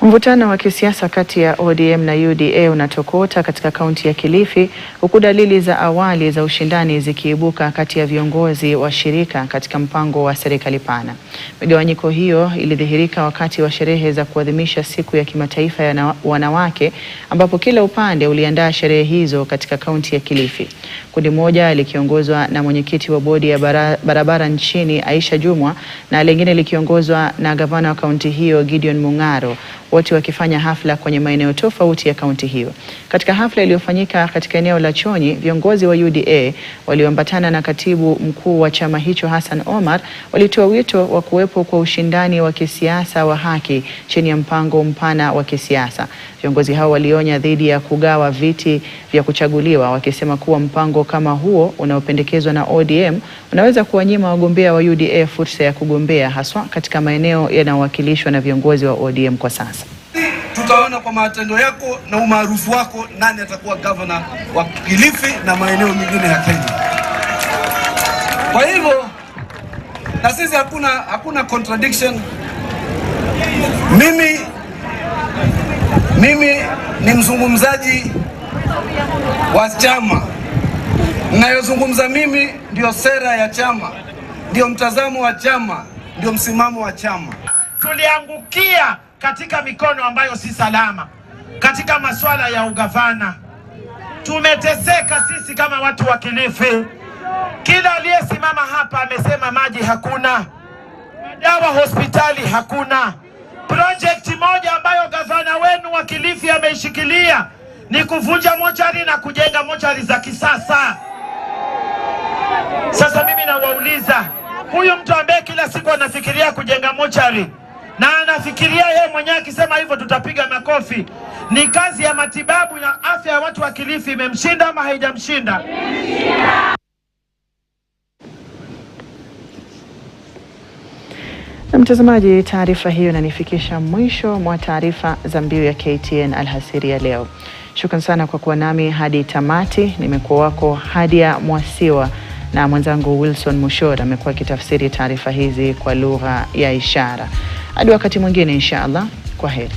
Mvutano wa kisiasa kati ya ODM na UDA unatokota katika kaunti ya Kilifi, huku dalili za awali za ushindani zikiibuka kati ya viongozi wa shirika katika mpango wa serikali pana. Migawanyiko hiyo ilidhihirika wakati wa sherehe za kuadhimisha siku ya kimataifa ya wanawake, ambapo kila upande uliandaa sherehe hizo katika kaunti ya Kilifi. Kundi moja likiongozwa na mwenyekiti wa bodi ya barabara nchini Aisha Jumwa na lingine likiongozwa na gavana wa kaunti hiyo Gideon Mung'aro, wote wakifanya hafla kwenye maeneo tofauti ya kaunti hiyo. Katika hafla iliyofanyika katika eneo la Chonyi, viongozi wa UDA walioambatana na katibu mkuu wa chama hicho Hassan Omar walitoa wito wa kuwepo kwa ushindani wa kisiasa wa haki chini ya mpango mpana wa kisiasa. Viongozi hao walionya dhidi ya kugawa viti vya kuchaguliwa, wakisema kuwa mpango kama huo unaopendekezwa na ODM unaweza kuwanyima wagombea wa UDA fursa ya kugombea, haswa katika maeneo yanayowakilishwa na viongozi wa ODM kwa sasa. Tutaona kwa matendo yako na umaarufu wako nani atakuwa governor wa Kilifi na maeneo mengine ya Kenya. Kwa hivyo na sisi hakuna contradiction. Mimi ni mzungumzaji wa chama. Ninayozungumza mimi ndio sera ya chama, ndio mtazamo wa chama, ndio msimamo wa chama. Tuliangukia katika mikono ambayo si salama katika masuala ya ugavana. Tumeteseka sisi kama watu wa Kilifi. Kila aliyesimama hapa amesema maji hakuna, dawa hospitali hakuna. Project moja ambayo gavana wenu wa Kilifi ameishikilia ni kuvunja mochari na kujenga mochari za kisasa. Sasa mimi nawauliza, huyu mtu ambaye kila siku anafikiria kujenga mochari na anafikiria yeye mwenyewe akisema hivyo tutapiga makofi, ni kazi ya matibabu na afya ya watu wa Kilifi imemshinda ama haijamshinda? Mtazamaji, taarifa hiyo inanifikisha mwisho mwa taarifa za Mbiu ya KTN Alhasiri ya leo. Shukran sana kwa kuwa nami hadi tamati. Nimekuwa wako Hadia Mwasiwa na mwenzangu Wilson Mushora amekuwa akitafsiri taarifa hizi kwa lugha ya ishara. Hadi wakati mwingine inshallah, kwa heri.